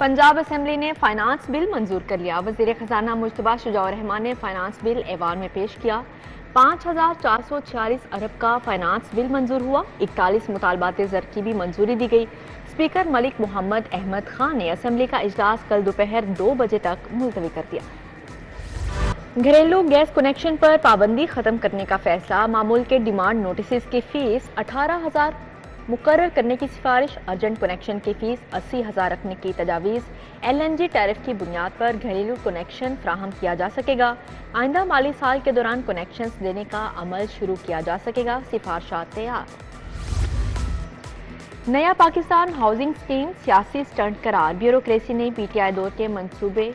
Punjab assembly ने finance bill मंजूर कर लिया। वजीर खजाना मुश्तबा शुजाउर रहमान ने फाइनेंस बिल ऐवान में पेश किया। 5,446 अरब का फाइनेंस बिल मंजूर हुआ। 41 मुतालबात ज़र की भी मंजूरी दी गई। स्पीकर मलिक मोहम्मद अहमद खान ने असेंबली का इजलास कल दोपहर 2 बजे तक मुलतवी कर दिया। घरेलू गैस कनेक्शन पर पाबंदी खत्म करने का फैसला। मामूल के डिमांड नोटिस की फीस 18,000 मुकर्रर करने की सिफारिश। अर्जेंट कनेक्शन की फीस 80,000 रखने की तजावीज़। LNG टैरिफ की बुनियाद पर घरेलू कनेक्शन फ्राहम किया जा सकेगा। आइंदा माली साल के दौरान कनेक्शन देने का अमल शुरू किया जा सकेगा। सिफारिशात तैयार। नया पाकिस्तान हाउसिंग स्कीम सियासी स्टंट करार। ब्यूरोक्रेसी ने PTI दौर के मंसूबे।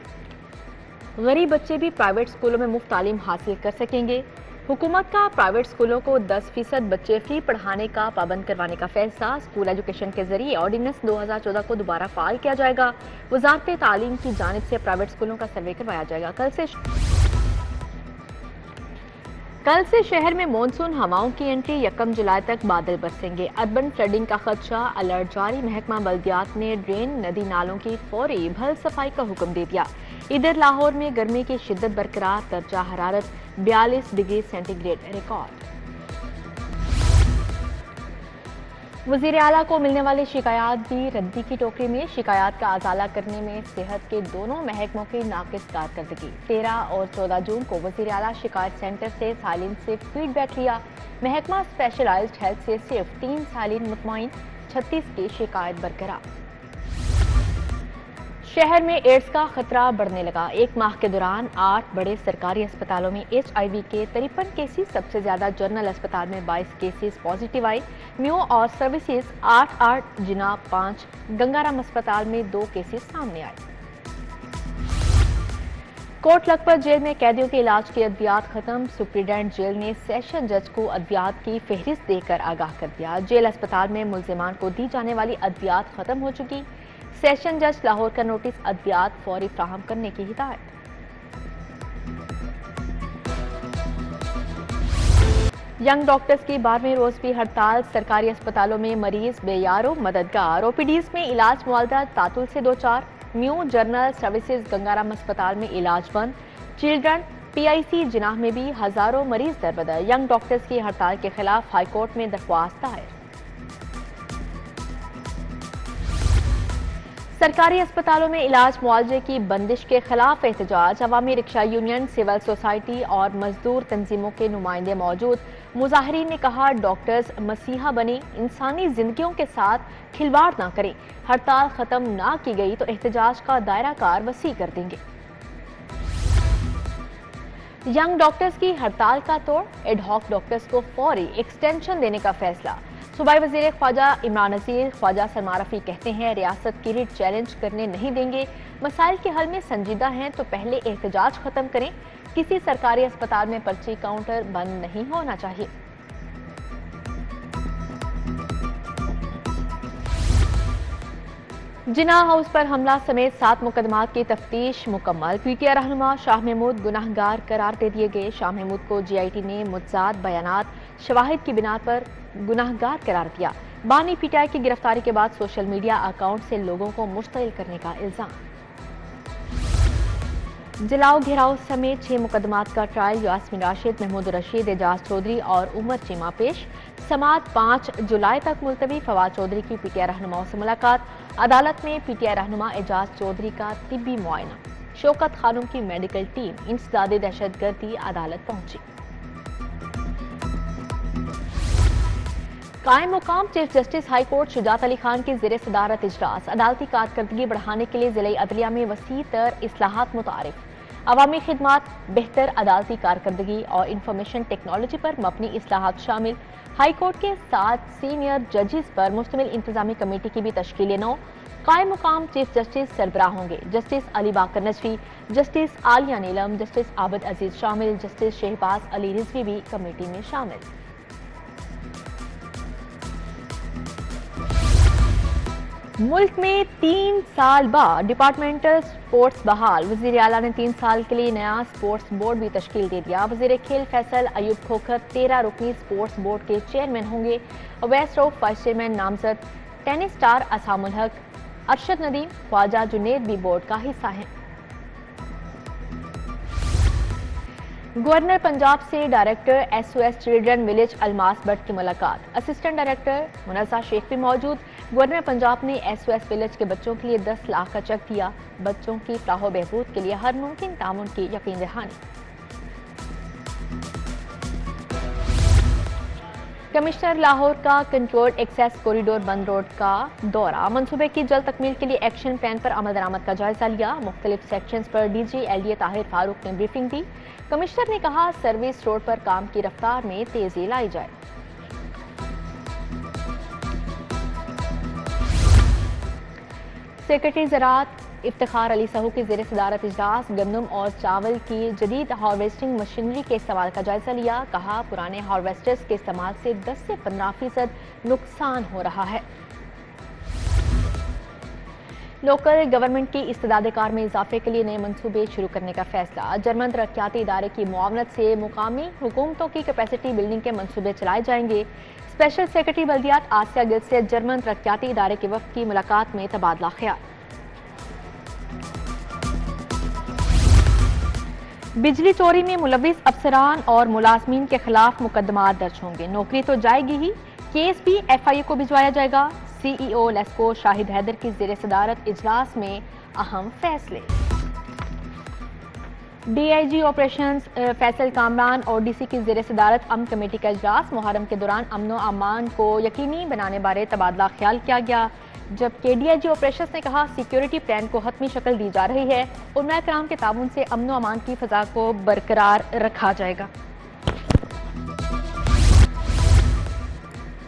गरीब बच्चे भी प्राइवेट स्कूलों में मुफ्त तालीम हासिल कर सकेंगे। हुकूमत का प्राइवेट स्कूलों को 10% बच्चे फ्री पढ़ाने का पाबंद करवाने का फैसला। स्कूल एजुकेशन के जरिए ऑर्डिनेंस 2014 को दोबारा फाल किया जाएगा। वजारत तालीम की जानिब से प्राइवेट स्कूलों का सर्वे करवाया जाएगा। कल से शहर में मानसून हवाओं की एंट्री। 1 जुलाई तक बादल बरसेंगे। अर्बन फ्लडिंग का खदशा, अलर्ट जारी। महकमा बल्दियात ने ड्रेन नदी नालों की फौरी भल सफाई का हुक्म दे दिया। इधर लाहौर में गर्मी की शिद्दत बरकरार। दर्जा हरारत 42 डिग्री सेंटीग्रेड रिकॉर्ड। वजीर आला को मिलने वाली शिकायत भी रद्दी की टोकरी में। शिकायत का अजाला करने में सेहत के दोनों महकमों की नाकिस कारकर्दगी। 13 और 14 जून को वजीर आला शिकायत सेंटर से सालिन से फीडबैक लिया। महकमा स्पेशलाइज्ड हेल्थ से सिर्फ 3 सालिन मुतमईन, 36 की शिकायत बरकरार। शहर में एड्स का खतरा बढ़ने लगा। 1 माह के दौरान 8 बड़े सरकारी अस्पतालों में HIV के 53 केसेस। सबसे ज्यादा जनरल अस्पताल में 22 केसेस पॉजिटिव आए। म्यू और सर्विसेज 8, जिना 5, गंगाराम अस्पताल में 2 केसेस सामने आए। कोट लखपत जेल में कैदियों के इलाज की अद्वियात खत्म। सुप्रीडेंट जेल ने सेशन जज को अद्वियात की फहरिस्त देकर आगाह कर दिया। जेल अस्पताल में मुल्जिमान को दी जाने वाली अद्वियात खत्म हो चुकी। सेशन जज लाहौर का नोटिस अद्वियात फौरी फ्राहम करने की हिदायत। यंग डॉक्टर्स की 12वें रोज भी हड़ताल। सरकारी अस्पतालों में मरीज बेयारो मददगार। OPDs में इलाज मुआवजा तातुल से 2-4। म्यू जनरल सर्विसेज गंगाराम अस्पताल में इलाज बंद। चिल्ड्रन PIC जिनाह में भी हजारों मरीज दरबदर। यंग डॉक्टर्स की हड़ताल के खिलाफ हाईकोर्ट में दरख्वास्त दायर। सरकारी अस्पतालों में इलाज मुआवजे की बंदिश के खिलाफ एहतजाज। अवामी रिक्शा यूनियन, सिविल सोसाइटी और मजदूर तंजीमों के नुमाइंदे मौजूद। मुजाहिरीन ने कहा डॉक्टर्स मसीहा बने, इंसानी जिंदगियों के साथ खिलवाड़ ना करें। हड़ताल खत्म ना की गई तो एहतजाज का दायरा कार वसी कर देंगे। यंग डॉक्टर्स की हड़ताल का तोड़। एडहॉक डॉक्टर्स को फौरी एक्सटेंशन देने का फैसला। सूबाई वजीर ख्वाजा इमरान नज़ीर ख्वाजा सलमान रफी कहते हैं रियासत की रीट चैलेंज करने नहीं देंगे। मसाइल के हल में संजीदा हैं तो पहले एहतजाज खत्म करें। किसी सरकारी अस्पताल में पर्ची काउंटर बंद नहीं होना चाहिए। जिना हाउस पर हमला समेत 7 मुकदमात की तफ्तीश मुकम्मल। PTI रहनुमा शाह महमूद गुनाहगार करार दे दिए गए। शाह महमूद को GIT ने मुतजाद बयानात शवाहिद की बिना पर गुनाहगार करार दिया। बानी PTI की गिरफ्तारी के बाद सोशल मीडिया अकाउंट से लोगों को मुश्तिल करने का इल्जाम। जलाओ घेराव समेत 6 मुकदमात का ट्रायल। यास्मीन राशिद, महमूद रशीद, एजाज चौधरी और उमर चीमा पेश। समात 5 जुलाई तक मुलतवी। फवाद चौधरी की PTI रहनुमाओं से मुलाकात। अदालत में PTI रहनुमा एजाज चौधरी का तिब्बी मुआयना। शौकत खानम की मेडिकल टीम इंसदादे दहशतगर्दी अदालत पहुंची। कायम मुकाम chief justice high court Shujaat Ali Khan की ज़ेरे सदारत इजलास। अदालती कारकर्दगी बढ़ाने के लिए ज़िले अदलिया में वसी तर इस्लाहात मुतारिफ। अवामी खिदमात, बेहतर अदालती कारकर्दगी और इंफॉर्मेशन टेक्नोलॉजी पर मबनी इस्लाहात शामिल। हाई कोर्ट के 7 सीनियर जजेस पर मुश्तमिल इंतजामी कमेटी की भी तश्कील 9। कायम मुकाम चीफ जस्टिस सरबराह होंगे। जस्टिस अली बाकर नजफी, जस्टिस आलिया नीलम, जस्टिस आबिद अजीज शामिल। जस्टिस शहबाज अली रिजवी भी कमेटी में शामिल। मुल्क में 3 साल बाद डिपार्टमेंटल स्पोर्ट्स बहाल। वजीर आला ने 3 साल के लिए नया स्पोर्ट्स बोर्ड भी तश्कील दे दिया। वजीर खेल फैसल अयूब खोखर 13 रुकनी स्पोर्ट्स बोर्ड के चेयरमैन होंगे। वेस्ट रॉक वाइस चेयरमैन नामजद टेनिस स्टार असामुल हक, अरशद नदीम, ख्वाजा जुनेद भी बोर्ड का हिस्सा हैं। गवर्नर पंजाब से director SOS children village Almas but की मुलाकात। असिस्टेंट डायरेक्टर मुनज़्ज़ा शेख भी मौजूद। गवर्नर पंजाब ने SOS विलेज के बच्चों के लिए 10 लाख का चेक दिया। बच्चों की फलाह बहबूद के लिए हर मुमकिन तामुन की यकीन दहानी। कमिश्नर लाहौर का कंट्रोल्ड एक्सेस कॉरिडोर बंद रोड का दौरा। मंसूबे की जल्द तकमील के लिए एक्शन प्लान पर अमल दरामद का जायजा लिया। मुख्तलिफ सेक्शंस पर DG LDA ताहिर फारूक ने ब्रीफिंग दी। कमिश्नर ने कहा सर्विस रोड पर काम की रफ्तार में तेजी लाई जाए। सेक्रेटरी ज़राअत इफ्तिखार अली सहू की ज़ेर सदारत इजलास गंदम और चावल की जदीद हार्वेस्टिंग मशीनरी के इस्तेमाल का जायजा लिया। कहा पुराने हार्वेस्टर्स के इस्तेमाल से 10 से 15% नुकसान हो रहा है। लोकल गवर्नमेंट की इस्तेदाद कार में इजाफे के लिए नए मंसूबे शुरू करने का फैसला। जर्मन तरक्याती इदारे की मुआवनत से मुकामी हुकूमतों की कैपेसिटी बिल्डिंग के मंसूबे चलाए जाएंगे। स्पेशल सेक्रेटरी बल्दियात आसिया गिल से जर्मन तरक्याती इदारे के वफ्द की मुलाकात में तबादला ख्याल। बिजली चोरी में मुलविस अफसरान और मुलाजमीन के खिलाफ मुकदमा दर्ज होंगे। नौकरी तो जाएगी ही, केस भी FIA को भिजवाया जाएगा। CEO लेस्को शाहिद हैदर की ज़ेर सदारत इजलास में अहम फैसले। DIG ऑपरेशंस फैसल कामरान और DC की ज़ेर सदारत अमन कमेटी का इजलास। मुहर्रम के दौरान अमन व अमान को यकीनी बनाने बारे तबादला ख्याल किया गया। जबकि DIG ऑपरेशंस ने कहा सिक्योरिटी प्लान को हतमी शक्ल दी जा रही है। उलमा कराम के ताउन से अमन व अमान की फ़ज़ा को बरकरार रखा जाएगा।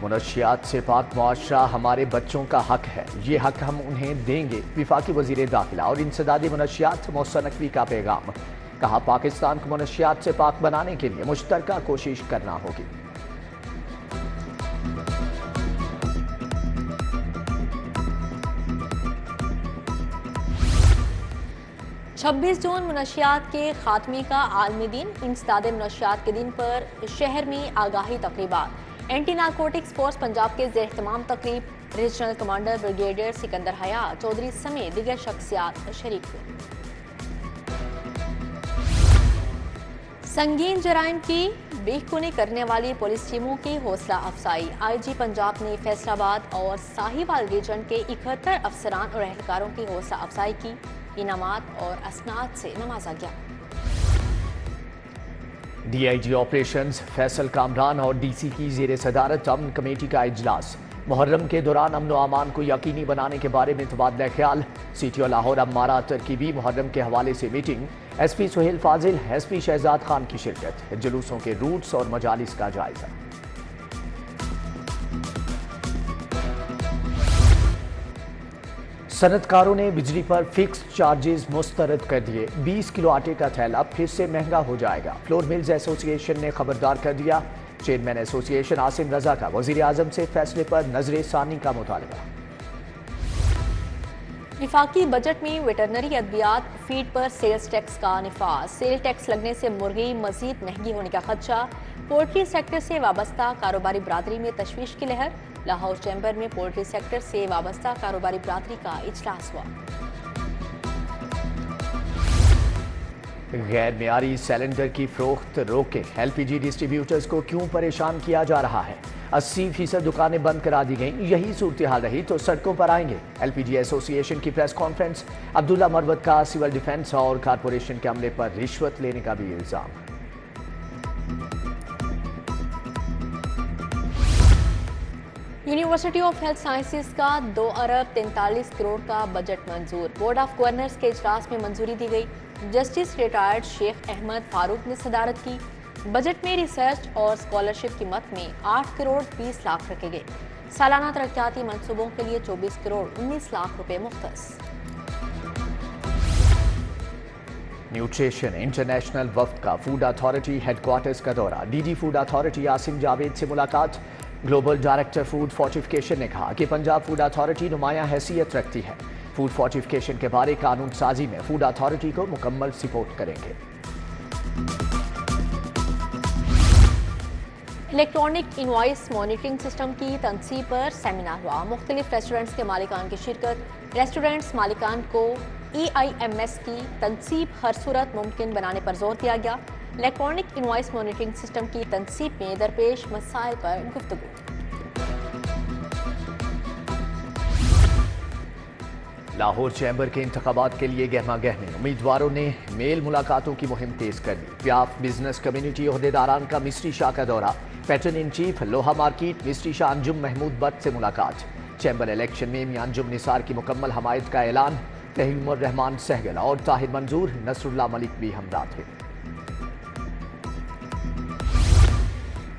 मुनशियात से पाक मुआशरा हमारे बच्चों का हक है, ये हक हम उन्हें देंगे। विफाकी वज़ीर दाखिला और इंसदादी मुनशियात मोहसिन नकवी का पैगाम। कहा पाकिस्तान को मुनशियात से पाक बनाने के लिए मुश्तरका कोशिश करना होगी। 26 जून मुनशियात के खात्मे का आलमी दिन। इंसदाद मुनशियात के दिन पर शहर में आगाही तकरीबात। एंटी नारकोटिक्स फोर्स पंजाब के ज़ेर एहतमाम तकरीब। रीजनल कमांडर ब्रिगेडियर सिकंदर हया चौधरी समेत दीगर शख्सियात शरीक हुए। संगीन जराइम की बेखुनी करने वाली पुलिस टीमों की हौसला अफजाई। IG पंजाब ने फैसलाबाद और साहिवाल रीजन के 71 अफसरान और एहलकारों की हौसला अफजाई की। इनामात और असनाद से नवाजा गया। DIG ऑपरेशंस फैसल कामरान और DC की ज़ेर सदारत अमन कमेटी का इजलास। मुहर्रम के दौरान अमन व अमान को यकीनी बनाने के बारे में तबादला ख्याल। CTO लाहौर अम्मारा तरकीबी मुहर्रम के हवाले से मीटिंग। SP सुहेल फाजिल, SP शहजाद खान की शिरकत। जुलूसों के रूट्स और मजालिस का जायजा। सनतकारों ने बिजली पर फिक्स चार्जेस मुस्तरद कर दिए। 20 किलो आटे का थैला फिर से महंगा हो जाएगा। फ्लोर मिल्स एसोसिएशन ने खबरदार कर दिया। चेयरमैन एसोसिएशन आसिम रजा का वजीर आजम से फैसले पर नजर सानी का मुतालबा। वफाकी बजट में वेटरनरी अद्वियात फीड पर सेल्स टैक्स का निफाज। सेल टैक्स लगने से मुर्गी मजीद महंगी होने का खदशा। पोल्ट्री सेक्टर से वाबस्ता कारोबारी बरादरी में तशवीश की लहर। लाहौर चैम्बर में पोल्ट्री सेक्टर से वाबस्ता कारोबारी बरादरी का इजलास हुआ। गैर मियारी सिलेंडर की फरोख्त रोके। LPG डिस्ट्रीब्यूटर्स को क्यों परेशान किया जा रहा है? 80% दुकानें बंद करा दी गईं। यही सूरत हाल रही तो सड़कों पर आएंगे। LPG एसोसिएशन की प्रेस कॉन्फ्रेंस। अब्दुल्ला मरवत का सिविल डिफेंस और कारपोरेशन के अमले पर रिश्वत लेने का भी इल्जाम। यूनिवर्सिटी ऑफ हेल्थ साइंसेज का 2 अरब 43 करोड़ का बजट मंजूर। बोर्ड ऑफ गवर्नर्स के इजलास में मंजूरी दी गई। जस्टिस रिटायर्ड शेख अहमद फारूक ने सदारत की। बजट में रिसर्च और स्कॉलरशिप की मद में 8 करोड़ 20 लाख रखे गए। सालाना तरक्याती मंसूबों के लिए 24 करोड़ 19 लाख रुपए मुख्तस। न्यूट्रिशन इंटरनेशनल वफ्द का फूड अथॉरिटी हेडक्वार्टर्स का दौरा। DG food authority Asim Javed से मुलाकात। ग्लोबल डायरेक्टर फूड फोर्टिफिकेशन ने कहा कि पंजाब फूड अथॉरिटी नुमाया हैसियत रखती है। फूड फोर्टिफिकेशन के बारे कानून साजी में फूड अथॉरिटी को मुकम्मल सपोर्ट करेंगे। इलेक्ट्रॉनिक इनवॉइस मॉनिटरिंग सिस्टम की तनसीब पर सेमिनार हुआ। मुख्तलिफ रेस्टोरेंट्स के मालिकान की शिरकत। रेस्टोरेंट्स मालिकान को EIMS की तनसीब हर सूरत मुमकिन बनाने पर जोर दिया गया। इलेक्ट्रॉनिक इनवॉइस मॉनिटरिंग सिस्टम की तनसीब में दरपेश मसाइल पर गुफ्तगू। लाहौर चैम्बर के इंतखाबात के लिए गहमा गहमी, उम्मीदवारों ने मेल मुलाकातों की मुहिम तेज कर दी। व्याप बिजनेस कम्युनिटी अहदेदारान का मिस्ट्री शाह का दौरा, पैटर्न इन चीफ लोहा मार्केट मिस्ट्री शाह अंजुम महमूद बट से मुलाकात। चैम्बर इलेक्शन में मियां अंजुम निसार की मुकम्मल हमायत का ऐलान, तहीमुर रहमान सहगल और ताहिर मंजूर नसरुल्लाह मलिक भी हमरा थे।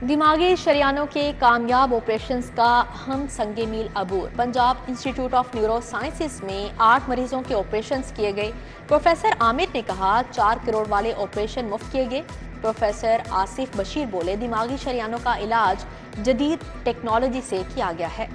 दिमागी शरियानों के कामयाब ऑपरेशंस का हम संगे मील अबूर। Punjab institute of neurosciences में 8 मरीजों के ऑपरेशंस किए गए। प्रोफेसर आमिर ने कहा 4 करोड़ वाले ऑपरेशन मुफ्त किए गए। प्रोफेसर आसिफ बशीर बोले दिमागी शरियानों का इलाज जदीद टेक्नोलॉजी से किया गया है।